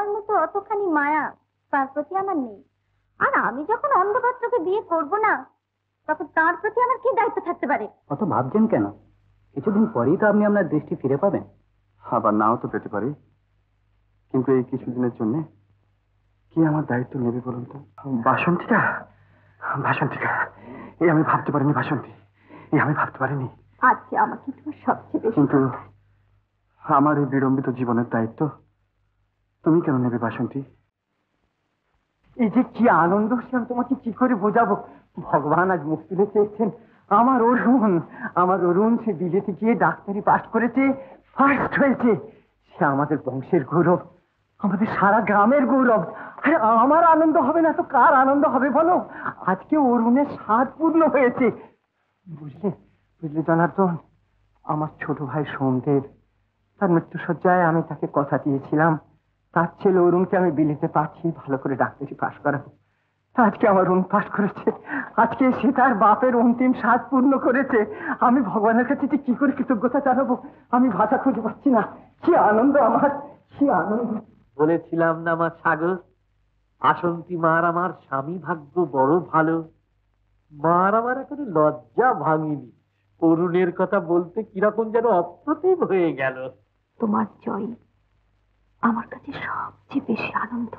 তোমার মতো অতখানি মায়া তার প্রতি আমার নেই। আর আমি যখন অন্ধপাত্রকে বিয়ে করব না, তখন তার প্রতি আমার কি দায়িত্ব থাকতে পারে? অত ভাবছেন কেন? কিছুদিন পরেই তো আপনি আপনার দৃষ্টি ফিরে পাবেন। আবার নাও তো পেতে পারি, কিন্তু এই কিছুদিনের জন্য কি আমার দায়িত্ব নেবে বলুন তো? বাসন্তীটা, বাসন্তীটা, এই আমি ভাবতে পারিনি বাসন্তী, এই আমি ভাবতে পারিনি। আচ্ছা, আমাকে তোমার সবচেয়ে বেশি, কিন্তু আমার এই বিড়ম্বিত জীবনের দায়িত্ব তুমি কেন নেবে বাসন্তী? এই যে কি আনন্দ, সে আমি তোমাকে কি করে বোঝাবো। ভগবান আজ মুখ তুলে চেয়েছেন। আমার অরুণ সে বিলেতে গিয়ে ডাক্তারি পাশ করেছে, ফার্স্ট হয়েছে। সে আমাদের বংশের গৌরব, আমাদের সারা গ্রামের গৌরব। আরে আমার আনন্দ হবে না তো কার আনন্দ হবে বলো? আজকে অরুণের 7 পূর্ণ হয়েছে। বুঝলে বুঝলে জনার্দন, আমার ছোট ভাই সোমদেব, তার মৃত্যুশয্যায় আমি তাকে কথা দিয়েছিলাম তার ছেলে অরুণকে আমি বিলেতে পাঠিয়ে ভালো করে ডাক্তারি পাশ করাবো। আজকে আমার অরুণ পাশ করেছে, আজকে সে তার বাপের অন্তিম 7 পূর্ণ করেছে। আমি ভগবানের কাছে যে কি করে কৃতজ্ঞতা জানাবো আমি ভাষা খুঁজে পাচ্ছি না। কি আনন্দ আমার, কি আনন্দ। বলেছিলাম না আমার সাগর, বাসন্তী মার আমার স্বামী ভাগ্য বড় ভালো। মার আমার এখনো লজ্জা ভাঙিনি, অরুণের কথা বলতে কিরকম যেন অপ্রতিভ হয়ে গেল। তোমার জয় আমার কাছে সবচেয়ে বেশি আনন্দ।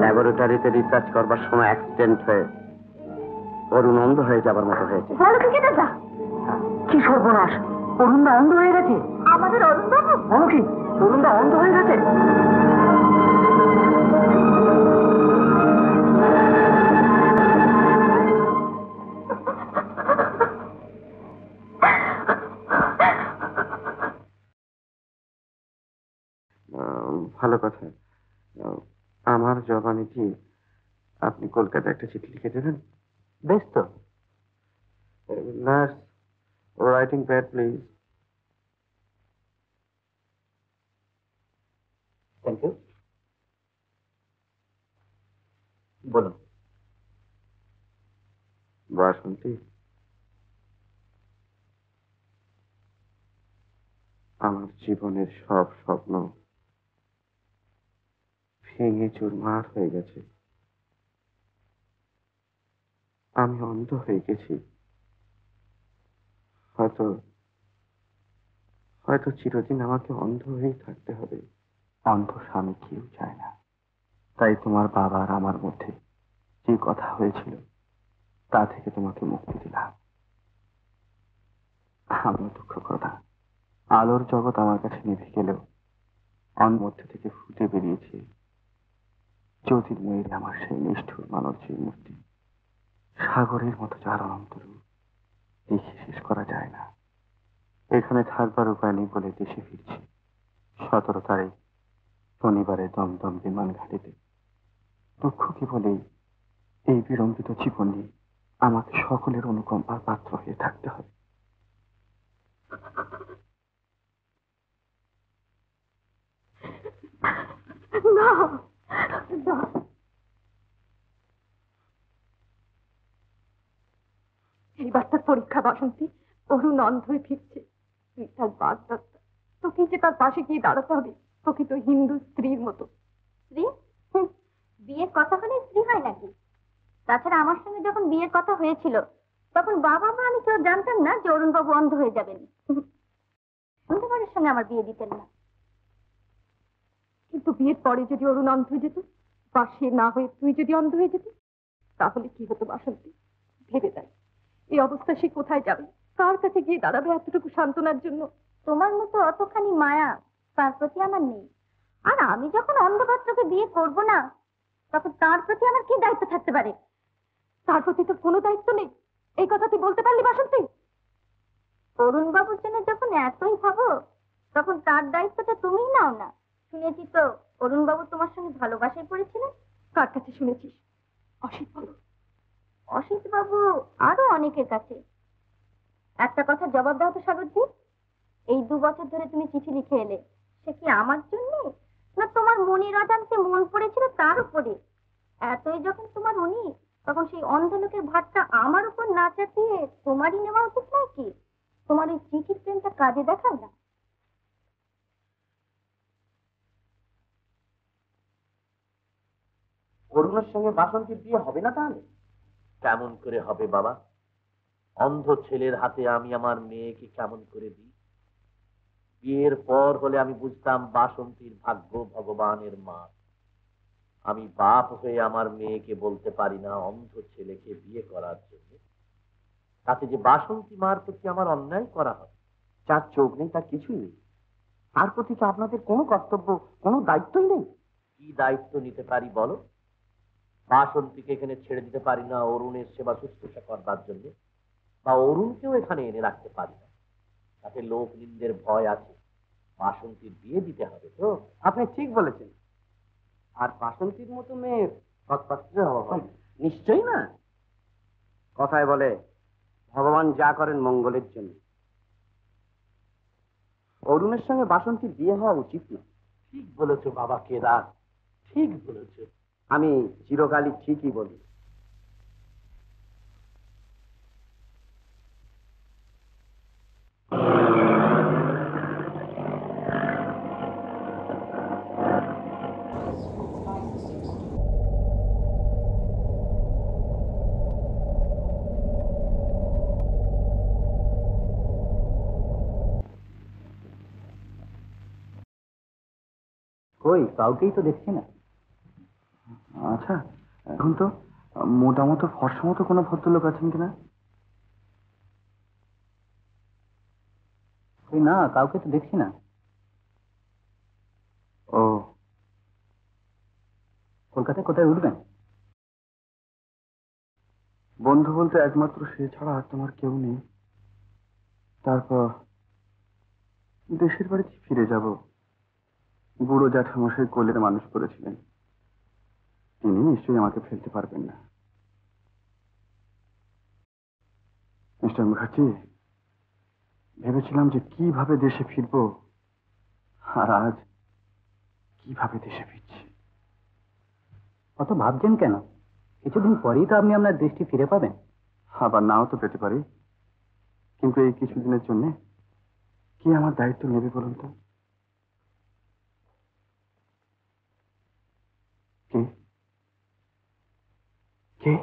ল্যাবরেটরিতে রিসার্চ করবার সময় অ্যাক্সিডেন্ট হয়ে অরুণ অন্ধ হয়ে যাবার মতো হয়েছে। বলো কি দাদা? কি সর্বনাশ, অরুণদা অন্ধ হয়ে গেছে? আমাদের অরুণ বাবু? বলো কি, অরুণদা অন্ধ হয়ে গেছে? ভালো কথা, আমার জবানি কি আপনি কলকাতা একটা চিঠি লিখে দেবেন? বেশ তো। Nurse, writing pad please. Thank you. বলুন। বাসন্তী, আমার জীবনের সব স্বপ্ন ভেঙে চুরমার হয়ে গেছে। আমি অন্ধ হয়ে গেছি। হয়তো হয়তো চিরদিন আমাকে অন্ধ হয়েই থাকতে হবে। অন্ধ স্বামী কেউ চায় না। তাই তোমার বাবা আর আমার মধ্যে যে কথা হয়েছিল তা থেকে তোমাকে মুক্তি দিলাম। আমার দুঃখ কথা, আলোর জগৎ আমার কাছে নিভে গেলেও অন্য মধ্যে থেকে ফুটে বেরিয়েছে জ্যোতির্ময়ের আমার সেই নিষ্ঠুর মানবজীর মূর্তি। সাগরের মতো যার অন্তরূপ দেখে শেষ করা যায় না। এখানে থাকবার উপায় নেই বলে দেশে ফিরছি 17 তারিখ শনিবারে দমদম বিমান ঘাটিতে। দুঃখ কি বলেই এই বিড়ম্বিত জীবনে আমাকে সকলের অনুকম্পার পাত্র হয়ে থাকতে হবে। এইবার তার পরীক্ষা বাসন্তী। অরুণ অন্ধ হয়ে ফিরছে, তুই তার বার্তা, তোকে যে তার পাশে গিয়ে দাঁড়াতে হবে প্রকৃত হিন্দু স্ত্রীর মতো। স্ত্রী? বিয়ের কথা হলে স্ত্রী হয় নাকি? তাছাড়া আমার সঙ্গে যখন বিয়ের কথা হয়েছিল তখন বাবা মা আমি কেউ জানতাম না যে অরুণ বাবু অন্ধ হয়ে যাবেন। অন্ধকারের সঙ্গে আমার বিয়ে দিতেন না। কিন্তু বিয়ের পরে যদি অরুণ অন্ধ হয়ে যেত, বা সে না হয়ে তুই যদি অন্ধ হয়ে যেত, তাহলে কি হতো বাসন্তী? ভেবে দেয়, এই অবস্থায় সে কোথায় যাবে, কার কাছে গিয়ে দাঁড়াবে এতটুকু সান্ত্বনার জন্য? তোমার মতো অতখানি মায়া তার প্রতি আমার নেই। আর আমি যখন অন্ধপাত্রকে বিয়ে করব না, তখন তার প্রতি আমার কি দায়িত্ব থাকতে পারে? তার প্রতি তো কোনো দায়িত্ব নেই। এই কথা তুই বলতে পারলি বাসন্তী? অরুণ বাবুর জন্য যখন এতই ভাবো, তখন তার দায়িত্বটা তুমিই নাও না। শুনেছি তো অরুণ বাবু তোমার সঙ্গে ভালোবাসায় পড়েছিলেন। কার কাছে শুনেছিস? অসিত বাবু। অসিত বাবু আরো অনেকের কাছে। একটা কথা জবাব দাও তো সাগরজি, এই 2 বছর ধরে তুমি চিঠি লিখে এলে, সে কি আমার জন্য, না তোমার মনের অজান্তে মন পড়েছিল তার উপরে? এতই যখন তোমার উনি, তখন সেই অন্ধ লোকের ভাতটা আমার উপর না চাপিয়ে তোমারই নেওয়া উচিত নয় কি? তোমার ওই চিঠির প্রেমটা কাজে দেখাও না। অরুণের সঙ্গে বাসন্তীর বিয়ে হবে না তাহলে? কেমন করে হবে বাবা? অন্ধ ছেলের হাতে আমি আমার মেয়েকে কেমন করে দিই? বিয়ের পর হলে আমি বুঝতাম বাসন্তীর ভাগ্য ভগবানের মা। আমি বাপ হয়ে আমার মেয়েকে বলতে পারি না অন্ধ ছেলেকে বিয়ে করার জন্য। তাতে যে বাসন্তী মার প্রতি আমার অন্যায় করা হবে। যার চোখ নেই তার কিছুই নেই। তার প্রতি কি আপনাদের কোনো কর্তব্য, কোনো দায়িত্বই নেই? কি দায়িত্ব নিতে পারি বলো? বাসন্তীকে এখানে ছেড়ে দিতে পারি না অরুণের সেবা শুশ্রূষা করবার জন্য, বা অরুণকেও এখানে এনে রাখতে পারি না। তাতে লোক নিন্দের ভয় আছে। বাসন্তীর বিয়ে দিতে হবে তো। আপনি ঠিক বলেছেন। আর বাসন্তীর মতো মেয়ের সৎপাত্রে হওয়া হয়। নিশ্চয়ই না। কথায় বলে ভগবান যা করেন মঙ্গলের জন্য। অরুণের সঙ্গে বাসন্তীর বিয়ে হওয়া উচিত না। ঠিক বলেছো বাবা কেদার, ঠিক বলেছো। আমি চিরকালই ঠিকই বলি। কই কাউকেই তো দেখছি না। আচ্ছা, এখন তো মোটামুটি ফর্সা মতো কোনো ভদ্রলোক আছেন কিনা? কই না, কাউকে তো দেখছি না। ও, কলকাতায় কোথায় উঠবেন? বন্ধু বলতে একমাত্র সে ছাড়া আর তোমার কেউ নেই। তারপর দেশের বাড়িতে ফিরে যাব। বুড়ো জ্যাঠামশাই কোলের মানুষ করেছিলেন, তিনি নিশ্চয়ই আমাকে ফেলতে পারবেন না। মিস্টার মুখার্জি, ভেবেছিলাম যে কিভাবে দেশে ফিরবো, আর আজ কিভাবে দেশে ফিরছি। অত ভাবছেন কেন? কিছুদিন পরেই তো আপনি আপনার দৃষ্টি ফিরে পাবেন। আবার নাও তো পেতে পারি, কিন্তু এই কিছুদিনের জন্য কি আমার দায়িত্ব নেবে বলুন তো? কে কে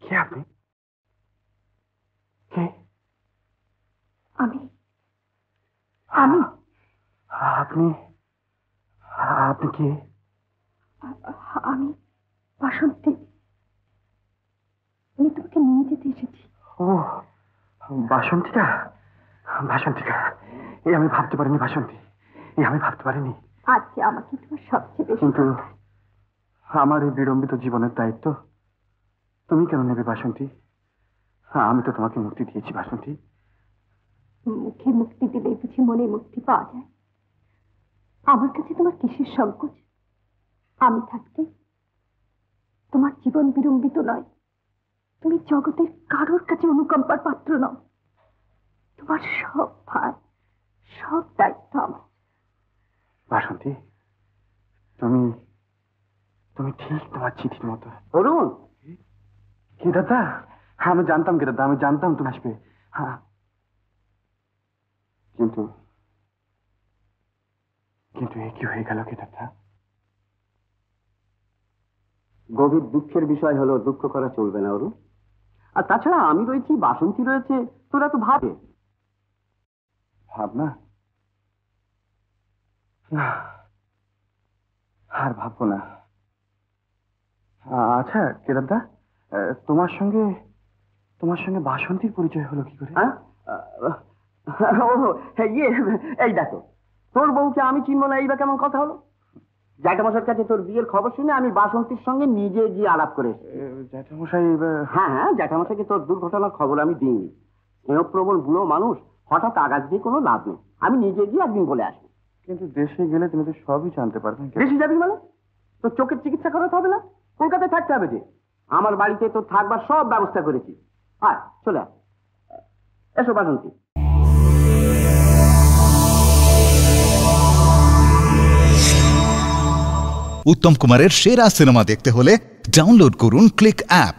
কে আপনি? কে? আমি আমি আপনি আপনি কে? আমি বাসন্তী। আমি তোমাকে নিয়ে যেতে এসেছি। ও, বাসন্তীকা, বাসন্তীকা, এই আমি ভাবতে পারিনি। বাসন্তী, এই আমি ভাবতে পারিনি। আজ যে আমাকে তোমার সবচেয়ে বেশি কিন্তু আমার এই বিড়ম্বিত জীবনের দায়িত্ব তুমি কেন নেবে বাসন্তী? আমি তো তোমাকে মুক্তি দিয়েছি বাসন্তী। মুখে মুক্তি দিলেই বুঝি মনে মুক্তি পাওয়া যায়? আমার কাছে তোমার কিসের সংকোচ? আমি থাকতে তোমার জীবন বিড়ম্বিত নয়। তুমি জগতের কারোর কাছে অনুকম্পার পাত্র নও। তোমার সব ভার, সব দায়িত্ব আমার। বাসন্তী, তুমি তুমি ঠিক তোমার চিঠির মতো। অরুণ, কি দাদা? হ্যাঁ, আমি জানতাম কি দাদা, আমি জানতাম তুমি আসবে। হ্যাঁ, কিন্তু কিন্তু এ কি হয়ে গেল কি দাদা? গভীর দুঃখের বিষয় হলো, দুঃখ করা চলবে না অরুণ। আর তাছাড়া আমি রয়েছি, বাসন্তী রয়েছে, তোরা তো ভাবে। ভাবনা? না, আর ভাববো না। আচ্ছা কেদারদা, তোমার সঙ্গে বাসন্তীর পরিচয় হলো কি করে? হ্যাঁ? ইয়ে, এই দেখো, তোর বউকে আমি চিনবো না, এইবার কেমন কথা হলো? জ্যাঠামশাইয়ের কাছে তোর বিয়ের খবর শুনে আমি বাসন্তীর সঙ্গে নিজে গিয়ে আলাপ করে এসেছি। জ্যাঠামশাই? হ্যাঁ হ্যাঁ, জ্যাঠামশাইকে তোর দুর্ঘটনার খবর আমি দিইনি। স্নেহপ্রবণ বুড়ো মানুষ, হঠাৎ আঘাত দিয়ে কোনো লাভ নেই। আমি নিজে গিয়ে একদিন বলে আসবো। কিন্তু দেশে গেলে তুমি তো সবই জানতে পারবে। বেশি যাবি মানে? তোর চোখের চিকিৎসা করাতে হবে না? কলকাতায় থাকতে হবে যে। আমার বাড়িতে তোর থাকবার সব ব্যবস্থা করেছি। আয়, চলে আয়। এসো বাসন্তী। উত্তম কুমারের সেরা সিনেমা দেখতে হলে ডাউনলোড করুন ক্লিক অ্যাপ।